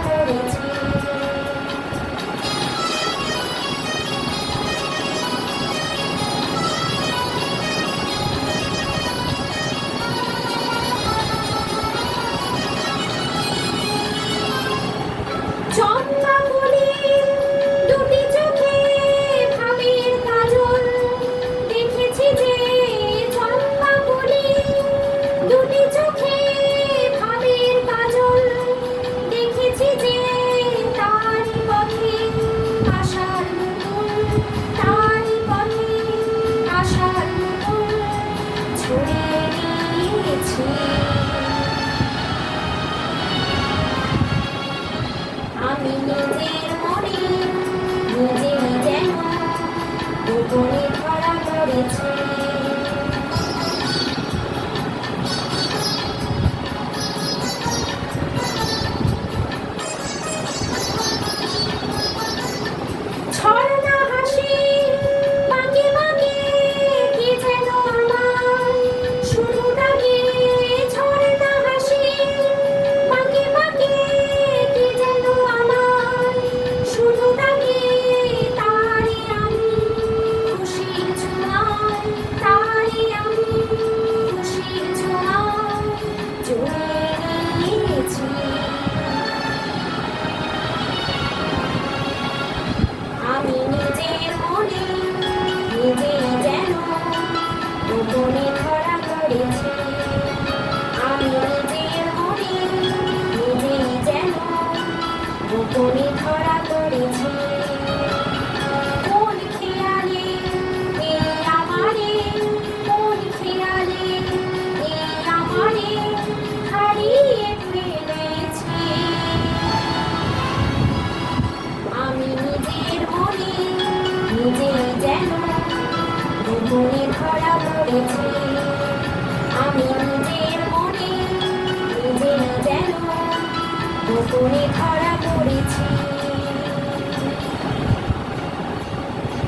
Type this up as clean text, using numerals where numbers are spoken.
করেছে। চম্পাবলী দুটি চোখে ভাবের কাজল দেখেছি যে, চম্পাবলী দুটি চোখে ভাবের কাজল দেখেছি যে, তারই পথে আশার নতুন, তারই পথে আশার নতুন ছড়িয়ে দিয়েছি। আমি নিজের মনে নিজেই যেন গোপনে ধরা পড়েছে। ছলনা হাসি বাঁকে বাঁকে কে যেন আমায় শুধু ডাকে। ছলনা হাসি বাঁকে বাঁকে কে যেন আমায় শুধু ডাকে। তারই আমি খুশির ছোঁয়ায়, তারই আমি খুশির ছোঁয়ায় জড়িয়ে নিয়েছি। আমি নিজের মনে নিজেই যেন গোপনে ধরা পড়েছি। আমি নিজের মনে নিজেই যেন গোপনে ধরা পড়েছি। কোন খেয়ালে এই আমারে, কোন খেয়ালে এই আমারে হারিয়ে ফেলেছি। আমি নিজের মনে নিজেই যেন গোপনে ধরা পড়েছি। আমি নিজের মনে নিজেই যেন গোপনে ধরা পড়েছি।